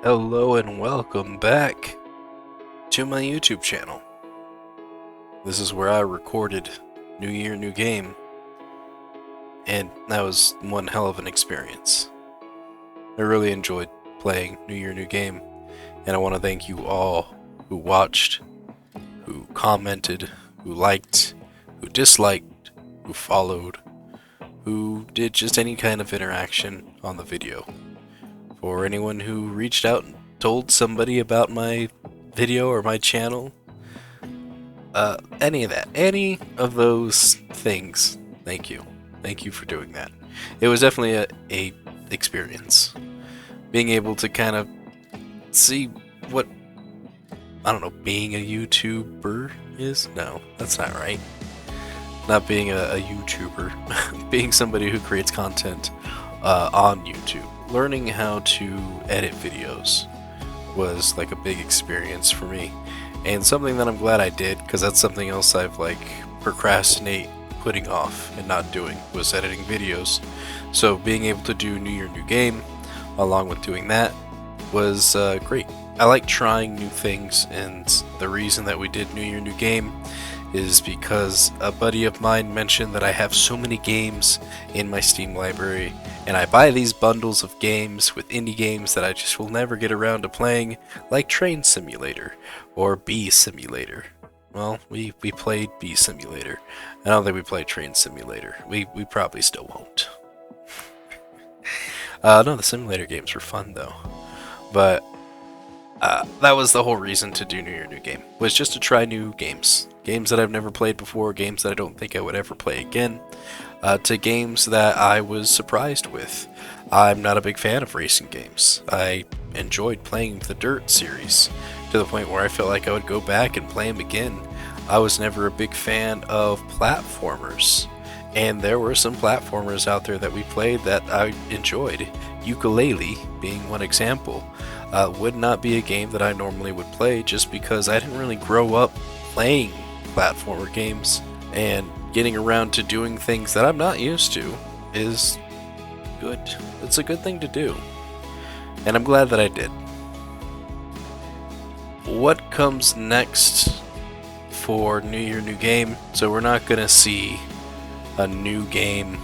Hello and welcome back to my YouTube channel. This is where I recorded New Year, New Game, and that was one hell of an experience. I really enjoyed playing New Year, New Game, and I want to thank you all who watched, who commented, who liked, who disliked, who followed, who did just any kind of interaction on the video. For anyone who reached out and told somebody about my video or my channel, any of those things, thank you. Thank you for doing that. It was definitely a experience. Being able to kind of see what, I don't know, being a YouTuber is? No, that's not right. Not being a YouTuber, being somebody who creates content on YouTube. Learning how to edit videos was like a big experience for me, and something that I'm glad I did, because that's something else I've procrastinate putting off and not doing, was editing videos. So being able to do New Year, New Game along with doing that was great. I like trying new things, and the reason that we did New Year, New Game is because a buddy of mine mentioned that I have so many games in my Steam library, and I buy these bundles of games with indie games that I just will never get around to playing, like Train Simulator or Bee Simulator. Well, we played Bee Simulator. I don't think we played Train Simulator. We probably still won't. No, the simulator games were fun though. But that was the whole reason to do New Year, New Game, was just to try new games. Games that I've never played before, games that I don't think I would ever play again, to games that I was surprised with. I'm not a big fan of racing games. I enjoyed playing the Dirt series, to the point where I felt like I would go back and play them again. I was never a big fan of platformers, and there were some platformers out there that we played that I enjoyed. Yooka-Laylee being one example. Would not be a game that I normally would play, just because I didn't really grow up playing platformer games, and getting around to doing things that I'm not used to is good. It's a good thing to do, and I'm glad that I did. What comes next for New Year, New Game? So we're not gonna see a new game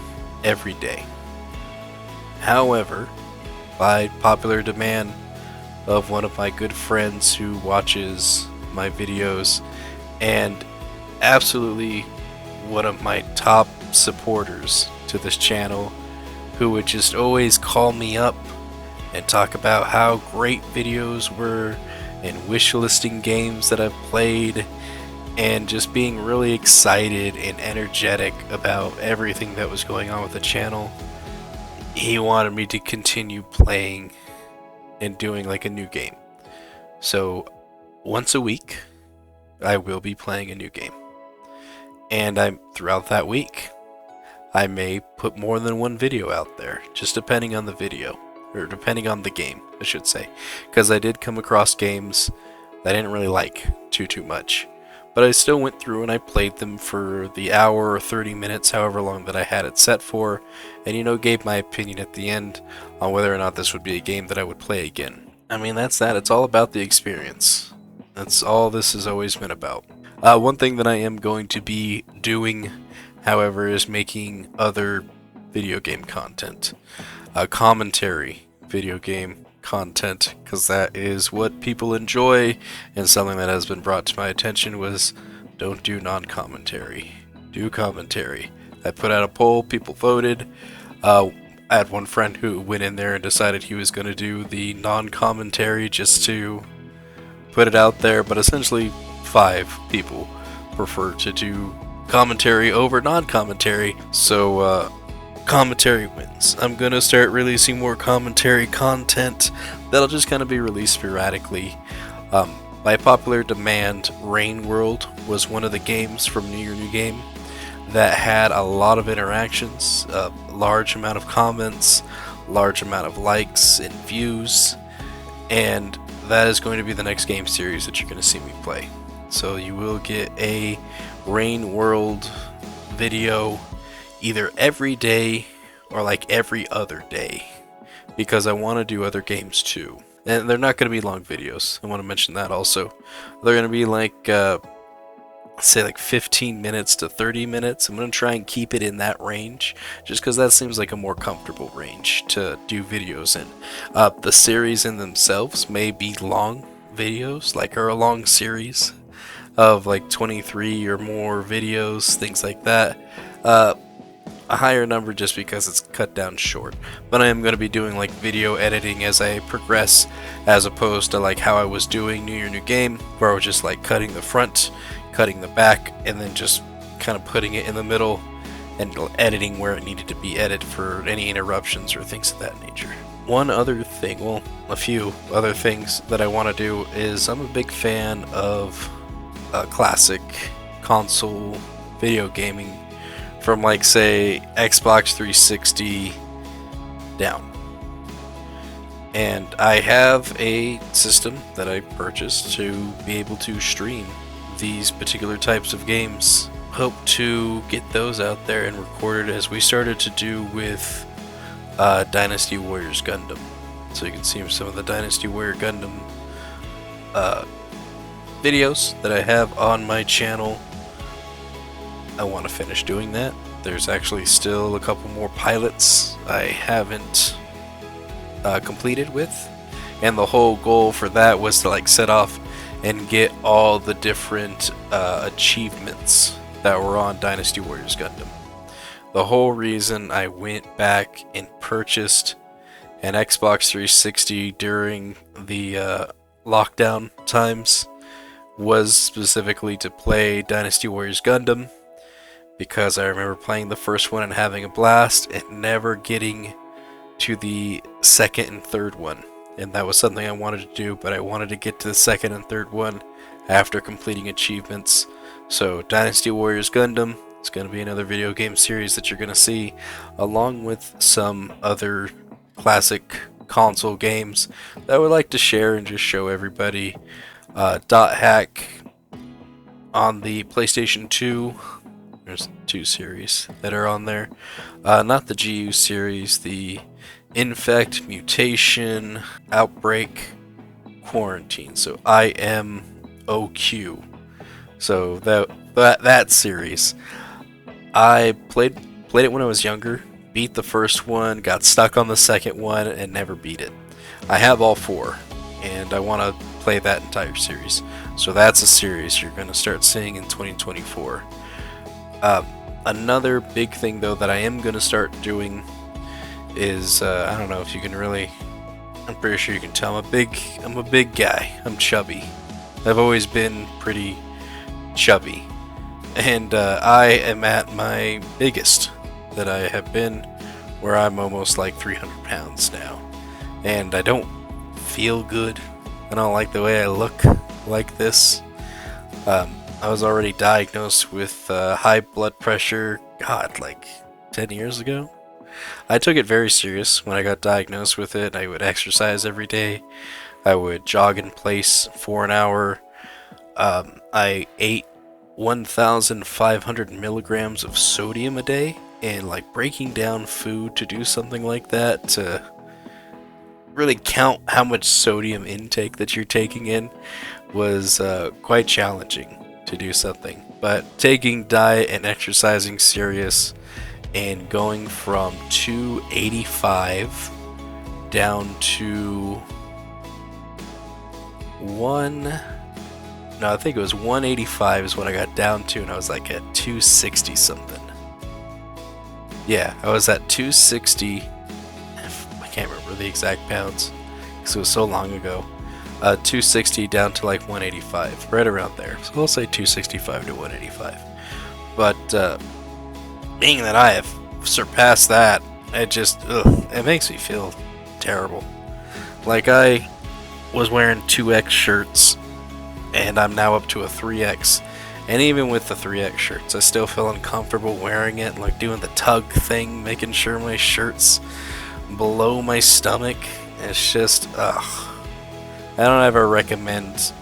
every day. However, by popular demand of one of my good friends who watches my videos, and absolutely one of my top supporters to this channel, who would just always call me up and talk about how great videos were, and wish listing games that I've played, and just being really excited and energetic about everything that was going on with the channel. He wanted me to continue playing and doing like a new game. So once a week I will be playing a new game, and throughout that week I may put more than one video out there, just depending on the video, or depending on the game, I should say, because I did come across games that I didn't really like too much, but I still went through and I played them for the hour or 30 minutes, however long that I had it set for, and gave my opinion at the end on whether or not this would be a game that I would play again. I mean, that's that. It's all about the experience. That's all this has always been about. One thing that I am going to be doing, however, is making other video game content. Commentary video game content, because that is what people enjoy, and something that has been brought to my attention was, don't do non-commentary. Do commentary. I put out a poll, people voted. I had one friend who went in there and decided he was going to do the non-commentary just to put it out there, but essentially 5 people prefer to do commentary over non-commentary, so commentary wins. I'm going to start releasing more commentary content that'll just kind of be released sporadically. By popular demand, Rain World was one of the games from New Year, New Game that had a lot of interactions, a large amount of comments, large amount of likes and views, and that is going to be the next game series that you're going to see me play. So you will get a Rain World video either every day or like every other day, because I want to do other games too. And they're not going to be long videos. I want to mention that also. They're going to be like, say like 15 minutes to 30 minutes. I'm going to try and keep it in that range, just because that seems like a more comfortable range to do videos in. The series in themselves may be long videos, like or a long series of like 23 or more videos, things like that. A higher number just because it's cut down short, but I am going to be doing like video editing as I progress, as opposed to like how I was doing New Year New Game, where I was just like cutting the front, cutting the back, and then just kind of putting it in the middle and editing where it needed to be edited for any interruptions or things of that nature. One other thing, well, a few other things that I want to do is I'm a big fan of classic console video gaming from like say Xbox 360 down. And I have a system that I purchased to be able to stream these particular types of games. Hope to get those out there and recorded as we started to do with Dynasty Warriors Gundam. So you can see some of the Dynasty Warrior Gundam videos that I have on my channel. I want to finish doing that. There's actually still a couple more pilots I haven't completed with, and the whole goal for that was to like set off and get all the different achievements that were on Dynasty Warriors Gundam. The whole reason I went back and purchased an Xbox 360 during the lockdown times was specifically to play Dynasty Warriors Gundam, because I remember playing the first one and having a blast and never getting to the second and third one. And that was something I wanted to do, but I wanted to get to the second and third one after completing achievements. So Dynasty Warriors Gundam is going to be another video game series that you're going to see, along with some other classic console games that I would like to share and just show everybody. Dot Hack on the PlayStation 2. There's 2 series that are on there. Not the GU series, the Infect, Mutation, Outbreak, Quarantine. So IMOQ. So that series. I played it when I was younger, beat the first one, got stuck on the second one, and never beat it. I have all 4, and I want to play that entire series. So that's a series you're going to start seeing in 2024. Another big thing though that I am going to start doing is, I don't know if you can really, I'm pretty sure you can tell I'm a big guy. I'm chubby. I've always been pretty chubby. And I am at my biggest that I have been, where I'm almost like 300 pounds now. And I don't feel good. I don't like the way I look like this. I was already diagnosed with high blood pressure, God, like 10 years ago. I took it very serious when I got diagnosed with it. I would exercise every day. I would jog in place for an hour. I ate 1,500 milligrams of sodium a day, and like breaking down food to do something like that, to really count how much sodium intake that you're taking in, was quite challenging to do something. But taking diet and exercising serious and going from 285 down to I think it was 185 is what I got down to, and I was like at 260 something. Yeah, I was at 260. I can't remember the exact pounds because it was so long ago. 260 down to like 185, right around there. So I'll say 265 to 185. But being that I have surpassed that, it makes me feel terrible. Like, I was wearing 2X shirts, and I'm now up to a 3X. And even with the 3X shirts, I still feel uncomfortable wearing it, like doing the tug thing, making sure my shirt's below my stomach. It's just, I don't ever recommend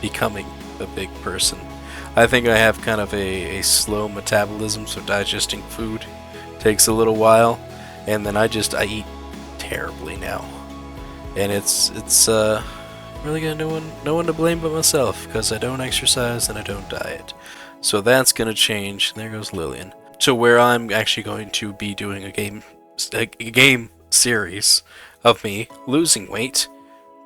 becoming a big person. I think I have kind of a slow metabolism, so digesting food takes a little while, and then I eat terribly now. and it's really got no one to blame but myself, because I don't exercise and I don't diet. So that's gonna change. There goes Lillian. To where I'm actually going to be doing a game series of me losing weight,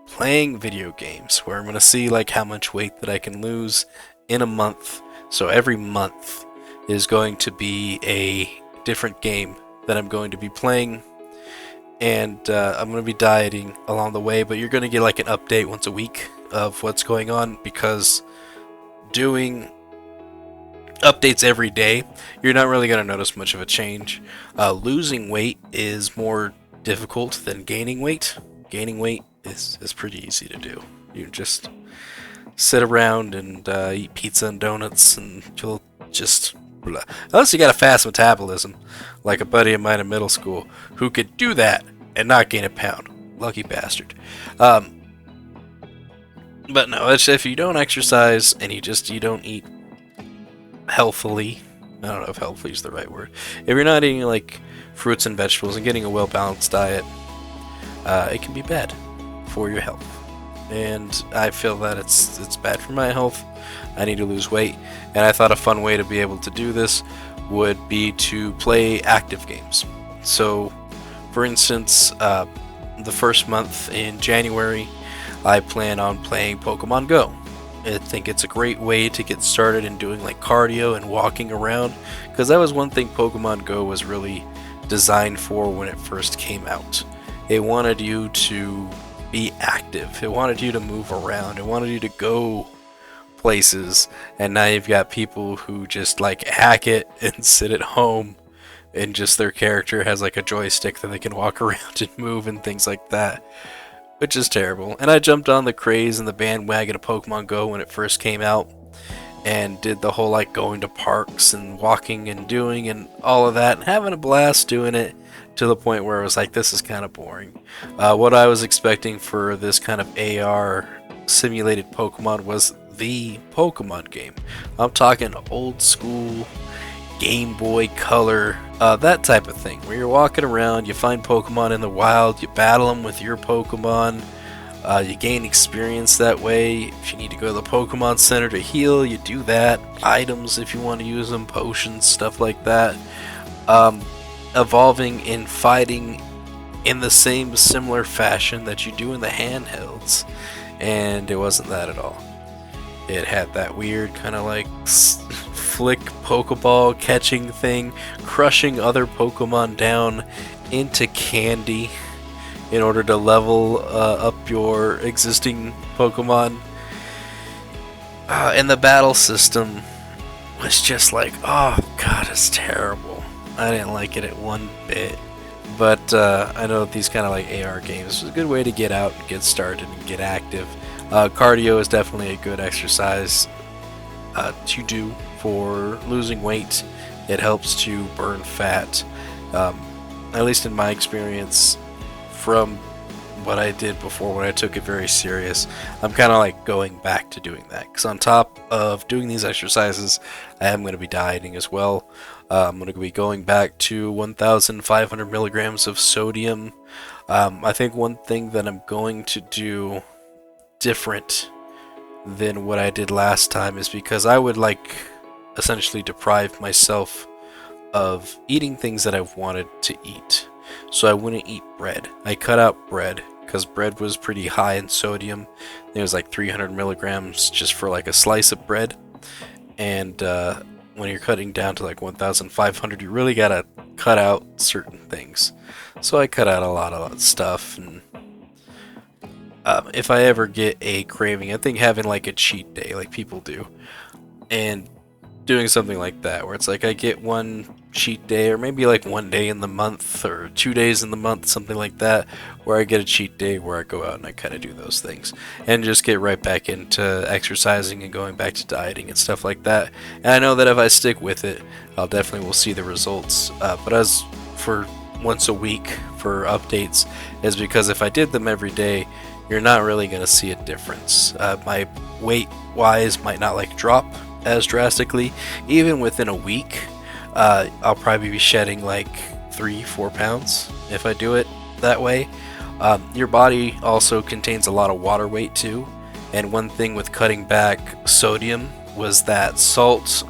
playing video games, where I'm gonna see like how much weight that I can lose in a month. So every month is going to be a different game that I'm going to be playing, and I'm going to be dieting along the way, but you're going to get like an update once a week of what's going on, because doing updates every day, you're not really going to notice much of a change. Losing weight is more difficult than gaining weight. Gaining weight is pretty easy to do. You just sit around and eat pizza and donuts, and you'll just... Unless you got a fast metabolism, like a buddy of mine in middle school, who could do that and not gain a pound. Lucky bastard. But no, if you don't exercise and you don't eat healthily, I don't know if healthily is the right word. If you're not eating like fruits and vegetables and getting a well-balanced diet, it can be bad for your health. And I feel that it's bad for my health. I need to lose weight, and I thought a fun way to be able to do this would be to play active games. So, for instance, the first month in January, I plan on playing Pokemon Go. I think it's a great way to get started in doing like cardio and walking around, because that was one thing Pokemon Go was really designed for when it first came out. It wanted you to be active. It wanted you to move around. It wanted you to go places, and now you've got people who just like hack it and sit at home, and just their character has like a joystick that they can walk around and move and things like that, which is terrible. And I jumped on the craze and the bandwagon of Pokemon Go when it first came out, and did the whole like going to parks and walking and doing and all of that, and having a blast doing it, to the point where I was like, this is kind of boring. What I was expecting for this kind of AR simulated Pokemon was the Pokemon game. I'm talking old school Game Boy Color, that type of thing, where you're walking around, you find Pokemon in the wild, you battle them with your Pokemon, you gain experience that way. If you need to go to the Pokemon Center to heal, you do that. Items if you want to use them, potions, stuff like that. Evolving and fighting in the same similar fashion that you do in the handhelds, and it wasn't that at all. It had that weird kind of like flick Pokeball catching thing, crushing other Pokemon down into candy in order to level up your existing Pokemon. And the battle system was just like, oh god, it's terrible. I didn't like it at one bit. But I know that these kind of like AR games is a good way to get out and get started and get active. Cardio is definitely a good exercise to do for losing weight. It helps to burn fat. At least in my experience, from what I did before when I took it very serious, I'm kind of like going back to doing that. Because on top of doing these exercises, I am going to be dieting as well. I'm going to be going back to 1,500 milligrams of sodium. I think one thing that I'm going to do different than what I did last time is because I would like essentially deprive myself of eating things that I've wanted to eat. So I wouldn't eat bread. I cut out bread because bread was pretty high in sodium. It was like 300 milligrams just for like a slice of bread. And when you're cutting down to like 1,500, you really gotta cut out certain things. So I cut out a lot of that stuff. And if I ever get a craving, I think having like a cheat day like people do, and doing something like that where it's like I get one cheat day, or maybe like one day in the month or 2 days in the month, something like that, where I get a cheat day where I go out and I kind of do those things and just get right back into exercising and going back to dieting and stuff like that. And I know that if I stick with it, I'll definitely will see the results. But as for once a week for updates, is because if I did them every day, you're not really going to see a difference. My weight wise might not like drop as drastically. Even within a week, I'll probably be shedding like 3-4 pounds if I do it that way. Your body also contains a lot of water weight too, and one thing with cutting back sodium was that salt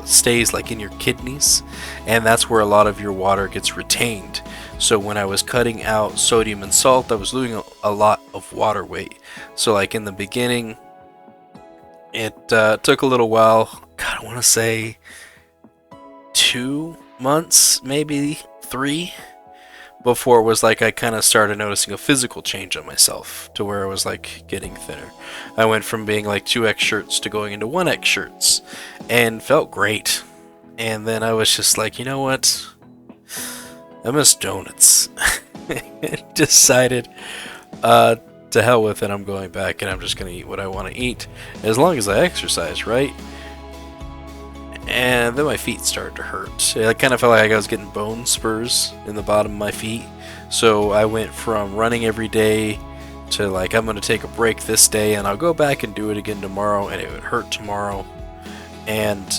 stays like in your kidneys, and that's where a lot of your water gets retained. So when I was cutting out sodium and salt, I was losing a lot of water weight. So like in the beginning, it took a little while. God, I want to say 2 months, maybe 3, before it was like I kind of started noticing a physical change on myself to where I was like getting thinner. I went from being like 2X shirts to going into 1X shirts and felt great. And then I was just like, you know what? I miss donuts. Decided to hell with it. I'm going back and I'm just going to eat what I want to eat as long as I exercise, right? And then my feet started to hurt. I kind of felt like I was getting bone spurs in the bottom of my feet. So I went from running every day to like, I'm going to take a break this day and I'll go back and do it again tomorrow, and it would hurt tomorrow. And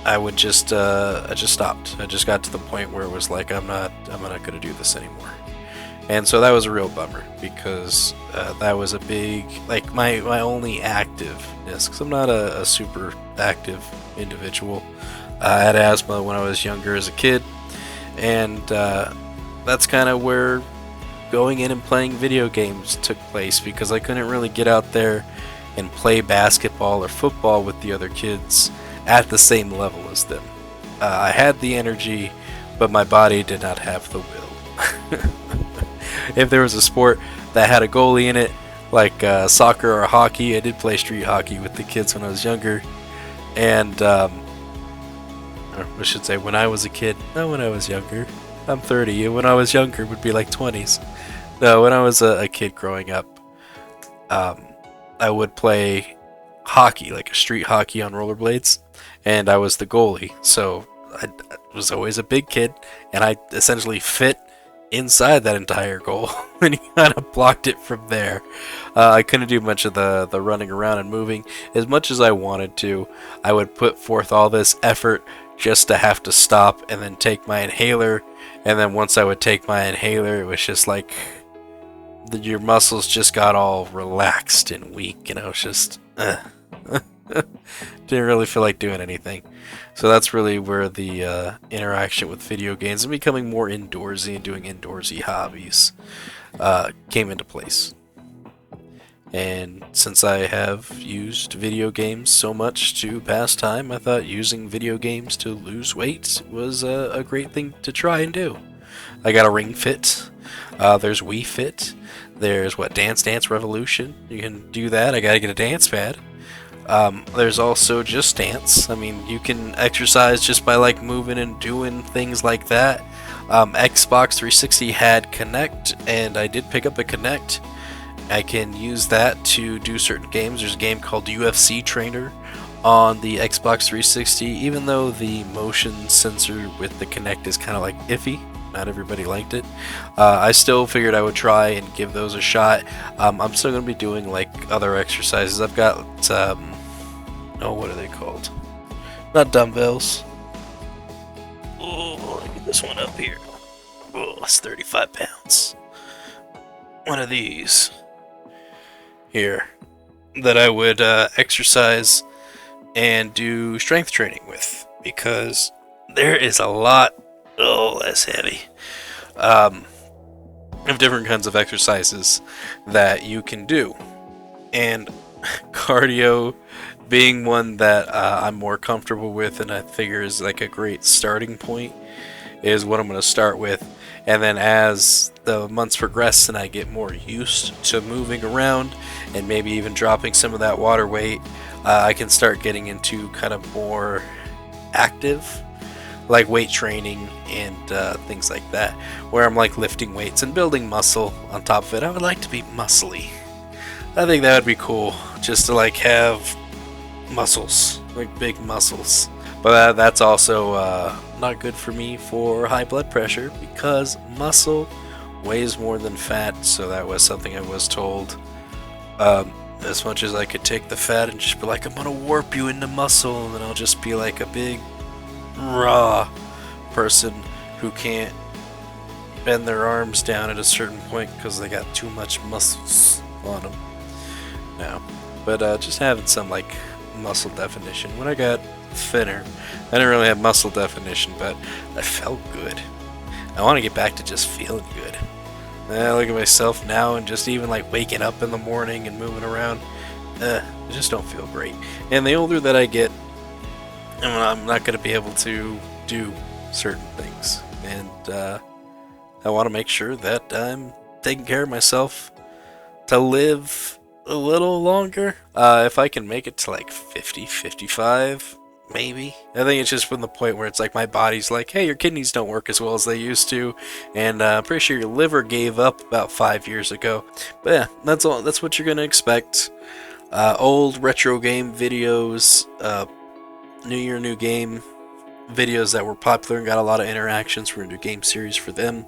I would just, I just stopped. I just got to the point where it was like, I'm not going to do this anymore. And so that was a real bummer, because that was a big, like my only activeness, because I'm not a super active individual. I had asthma when I was younger as a kid, and that's kind of where going in and playing video games took place, because I couldn't really get out there and play basketball or football with the other kids at the same level as them. I had the energy, but my body did not have the will. If there was a sport that had a goalie in it, like soccer or hockey, I did play street hockey with the kids when I was younger. And, or I should say when I was a kid, not when I was younger. I'm 30, and when I was younger would be like 20s. No, when I was a kid growing up, I would play hockey, like a street hockey on rollerblades, and I was the goalie. So I was always a big kid, and I essentially fit inside that entire goal, and he kind of blocked it from there. I couldn't do much of the running around and moving as much as I wanted to. I would put forth all this effort just to have to stop and then take my inhaler, and then once I would take my inhaler, it was just like your muscles just got all relaxed and weak, and I was just didn't really feel like doing anything. So that's really where the interaction with video games and becoming more indoorsy and doing indoorsy hobbies came into place. And since I have used video games so much to pass time, I thought using video games to lose weight was a great thing to try and do. I got a Ring Fit. There's Wii Fit. There's Dance Dance Revolution. You can do that. I gotta get a dance pad. There's also Just Dance. I mean, you can exercise just by like moving and doing things like that. Xbox 360 had Kinect, and I did pick up a Kinect. I can use that to do certain games. There's a game called UFC Trainer on the Xbox 360, even though the motion sensor with the Kinect is kind of like iffy. Not everybody liked it. I still figured I would try and give those a shot. I'm still going to be doing like other exercises. I've got, what are they called? Not dumbbells. Oh, let me get this one up here. Oh, it's 35 pounds. One of these here that I would exercise and do strength training with, because there is a lot. Oh, that's heavy. Of different kinds of exercises that you can do, and cardio being one that I'm more comfortable with, and I figure is like a great starting point, is what I'm going to start with. And then as the months progress and I get more used to moving around and maybe even dropping some of that water weight, I can start getting into kind of more active, like weight training and things like that, where I'm like lifting weights and building muscle on top of it. I would like to be muscly. I think that would be cool, just to like have muscles, like big muscles. But that's also not good for me for high blood pressure, because muscle weighs more than fat. So that was something I was told. As much as I could take the fat and just be like, I'm gonna warp you into muscle, and then I'll just be like a big raw person who can't bend their arms down at a certain point because they got too much muscles on them. No, but just having some like muscle definition. When I got thinner, I didn't really have muscle definition, but I felt good. I want to get back to just feeling good. I look at myself now and just even like waking up in the morning and moving around, I just don't feel great. And the older that I get, I'm not going to be able to do certain things. And I want to make sure that I'm taking care of myself to live a little longer. If I can make it to like 50, 55, maybe. I think it's just from the point where it's like my body's like, hey, your kidneys don't work as well as they used to, and I'm pretty sure your liver gave up about 5 years ago. But yeah, that's all. That's what you're gonna expect. Old retro game videos, New Year, New Game videos that were popular and got a lot of interactions for a new game series for them.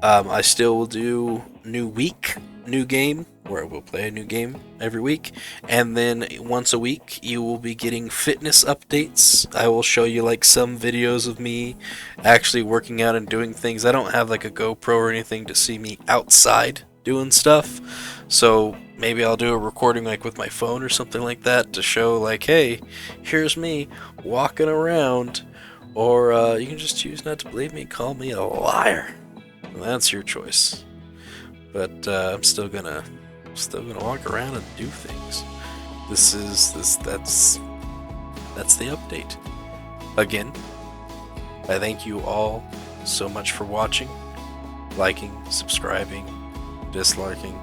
I still will do new week, new game, where I will play a new game every week, and then once a week you will be getting fitness updates. I will show you like some videos of me actually working out and doing things. I don't have like a GoPro or anything to see me outside doing stuff, so maybe I'll do a recording like with my phone or something like that to show like, hey, here's me walking around. Or you can just choose not to believe me, call me a liar. Well, that's your choice. But I'm still gonna walk around and do things. That's the update. Again, I thank you all so much for watching, liking, subscribing, disliking,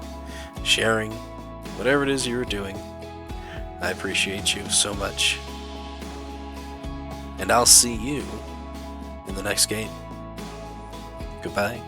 sharing, whatever it is you're doing. I appreciate you so much. And I'll see you in the next game. Goodbye.